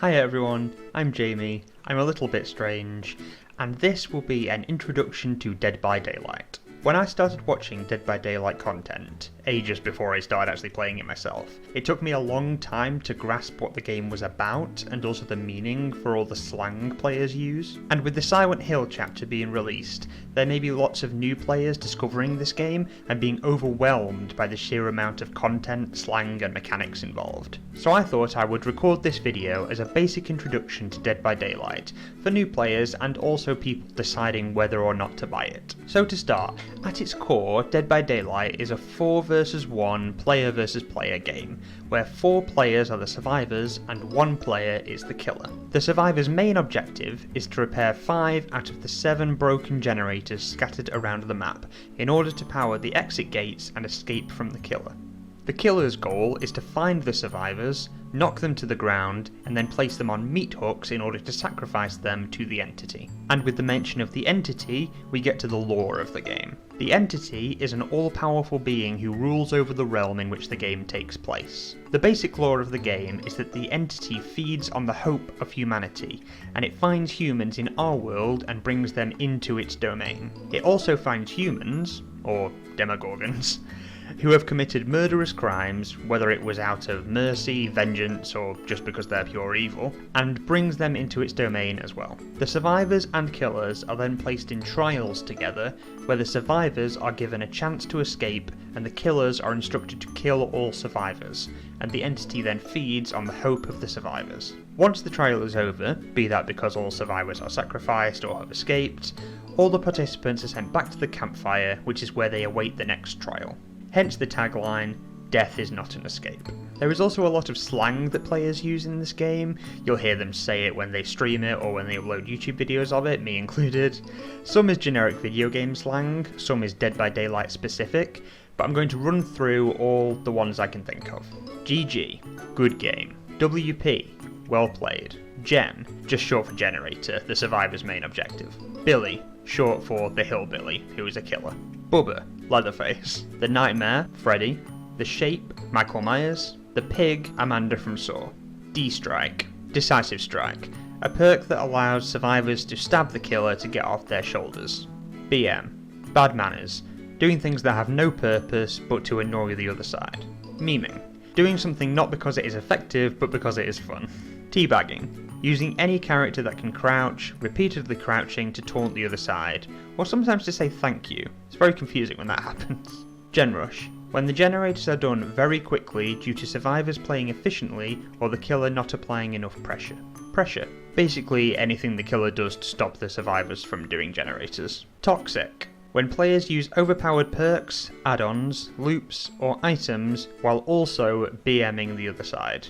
Hi everyone, I'm Jamie, I'm a little bit strange, and this will be an introduction to Dead by Daylight. When I started watching Dead by Daylight content, ages before I started actually playing it myself, it took me a long time to grasp what the game was about and also the meaning for all the slang players use. And with the Silent Hill chapter being released, there may be lots of new players discovering this game and being overwhelmed by the sheer amount of content, slang and mechanics involved. So I thought I would record this video as a basic introduction to Dead by Daylight for new players and also people deciding whether or not to buy it. So to start, at its core, Dead by Daylight is a 4 versus 1 player versus player game, where 4 players are the survivors and 1 player is the killer. The survivor's main objective is to repair 5 out of the 7 broken generators scattered around the map in order to power the exit gates and escape from the killer. The killer's goal is to find the survivors, knock them to the ground, and then place them on meat hooks in order to sacrifice them to the entity. And with the mention of the entity, we get to the lore of the game. The entity is an all-powerful being who rules over the realm in which the game takes place. The basic lore of the game is that the entity feeds on the hope of humanity, and it finds humans in our world and brings them into its domain. It also finds humans, or demogorgons, who have committed murderous crimes, whether it was out of mercy, vengeance, or just because they're pure evil, and brings them into its domain as well. The survivors and killers are then placed in trials together, where the survivors are given a chance to escape and the killers are instructed to kill all survivors, and the entity then feeds on the hope of the survivors. Once the trial is over, be that because all survivors are sacrificed or have escaped, all the participants are sent back to the campfire, which is where they await the next trial. Hence the tagline, "Death is not an escape." There is also a lot of slang that players use in this game. You'll hear them say it when they stream it or when they upload YouTube videos of it, me included. Some is generic video game slang, some is Dead by Daylight specific, but I'm going to run through all the ones I can think of. GG, good game. WP, well played. Gen, just short for generator, the survivor's main objective. Billy, short for the hillbilly, who is a killer. Bubba, Leatherface. The Nightmare, Freddy. The Shape, Michael Myers. The Pig, Amanda from Saw. D-Strike, Decisive Strike, a perk that allows survivors to stab the killer to get off their shoulders. BM, Bad Manners, doing things that have no purpose but to annoy the other side. Memeing, doing something not because it is effective but because it is fun. Teabagging, using any character that can crouch, repeatedly crouching to taunt the other side, or sometimes to say thank you. It's very confusing when that happens. Gen Rush, when the generators are done very quickly due to survivors playing efficiently or the killer not applying enough pressure. Pressure, basically anything the killer does to stop the survivors from doing generators. Toxic, when players use overpowered perks, add-ons, loops, or items while also BMing the other side.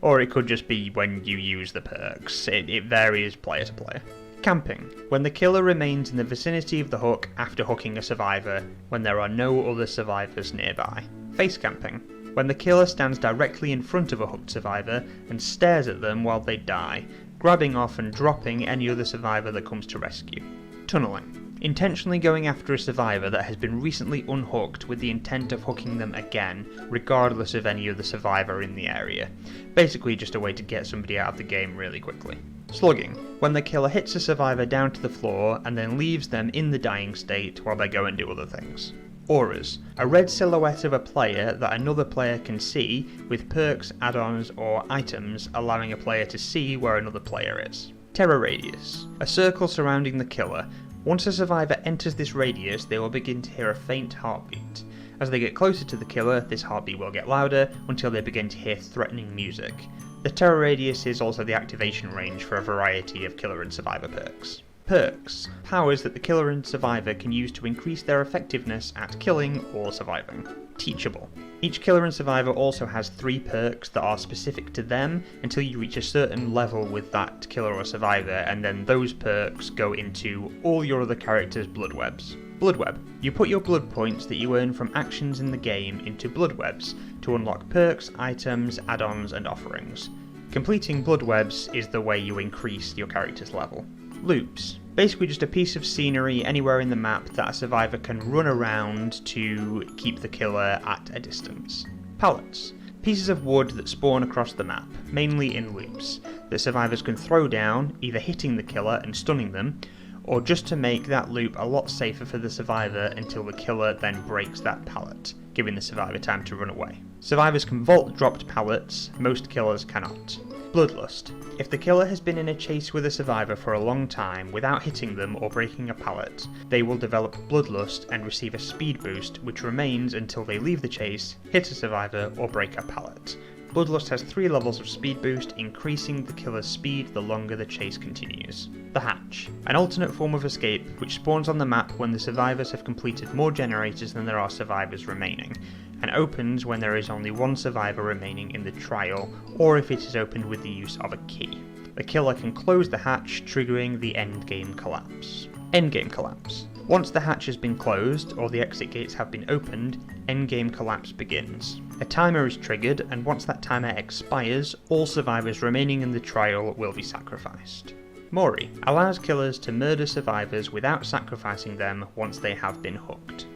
Or it could just be when you use the perks, it varies player to player. Camping, when the killer remains in the vicinity of the hook after hooking a survivor, when there are no other survivors nearby. Face camping, when the killer stands directly in front of a hooked survivor and stares at them while they die, grabbing off and dropping any other survivor that comes to rescue. Tunneling, intentionally going after a survivor that has been recently unhooked with the intent of hooking them again, regardless of any other survivor in the area. Basically just a way to get somebody out of the game really quickly. Slugging, when the killer hits a survivor down to the floor and then leaves them in the dying state while they go and do other things. Auras, a red silhouette of a player that another player can see with perks, add-ons or items allowing a player to see where another player is. Tarah Radius, a circle surrounding the killer. Once a survivor enters this radius, they will begin to hear a faint heartbeat. As they get closer to the killer, this heartbeat will get louder until they begin to hear threatening music. The Tarah Radius is also the activation range for a variety of killer and survivor perks. Perks, powers that the killer and survivor can use to increase their effectiveness at killing or surviving. Teachable. Each killer and survivor also has 3 perks that are specific to them until you reach a certain level with that killer or survivor, and then those perks go into all your other characters' blood webs. Blood web. You put your blood points that you earn from actions in the game into blood webs to unlock perks, items, add-ons and offerings. Completing blood webs is the way you increase your character's level. Loops. Basically just a piece of scenery anywhere in the map that a survivor can run around to keep the killer at a distance. Pallets. Pieces of wood that spawn across the map, mainly in loops, that survivors can throw down, either hitting the killer and stunning them, or just to make that loop a lot safer for the survivor until the killer then breaks that pallet, giving the survivor time to run away. Survivors can vault dropped pallets, most killers cannot. Bloodlust. If the killer has been in a chase with a survivor for a long time without hitting them or breaking a pallet, they will develop bloodlust and receive a speed boost which remains until they leave the chase, hit a survivor, or break a pallet. Bloodlust has 3 levels of speed boost, increasing the killer's speed the longer the chase continues. The Hatch. An alternate form of escape which spawns on the map when the survivors have completed more generators than there are survivors remaining, and opens when there is only one survivor remaining in the trial, or if it is opened with the use of a key. The killer can close the hatch, triggering the endgame collapse. Endgame collapse. Once the hatch has been closed, or the exit gates have been opened, endgame collapse begins. A timer is triggered, and once that timer expires, all survivors remaining in the trial will be sacrificed. Mori allows killers to murder survivors without sacrificing them once they have been hooked.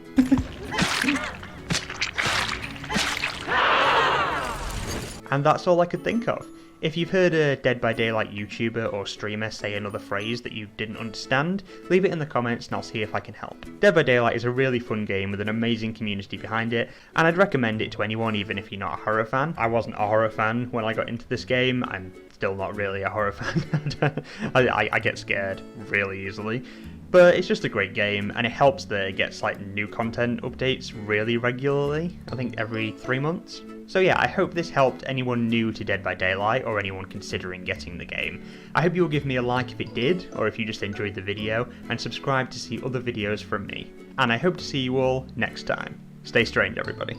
And that's all I could think of. If you've heard a Dead by Daylight YouTuber or streamer say another phrase that you didn't understand, leave it in the comments and I'll see if I can help. Dead by Daylight is a really fun game with an amazing community behind it, and I'd recommend it to anyone even if you're not a horror fan. I wasn't a horror fan when I got into this game, I'm still not really a horror fan. I get scared really easily. But it's just a great game, and it helps that it gets like new content updates really regularly, I think every 3 months. So yeah, I hope this helped anyone new to Dead by Daylight or anyone considering getting the game. I hope you'll give me a like if it did, or if you just enjoyed the video, and subscribe to see other videos from me. And I hope to see you all next time. Stay strange, everybody.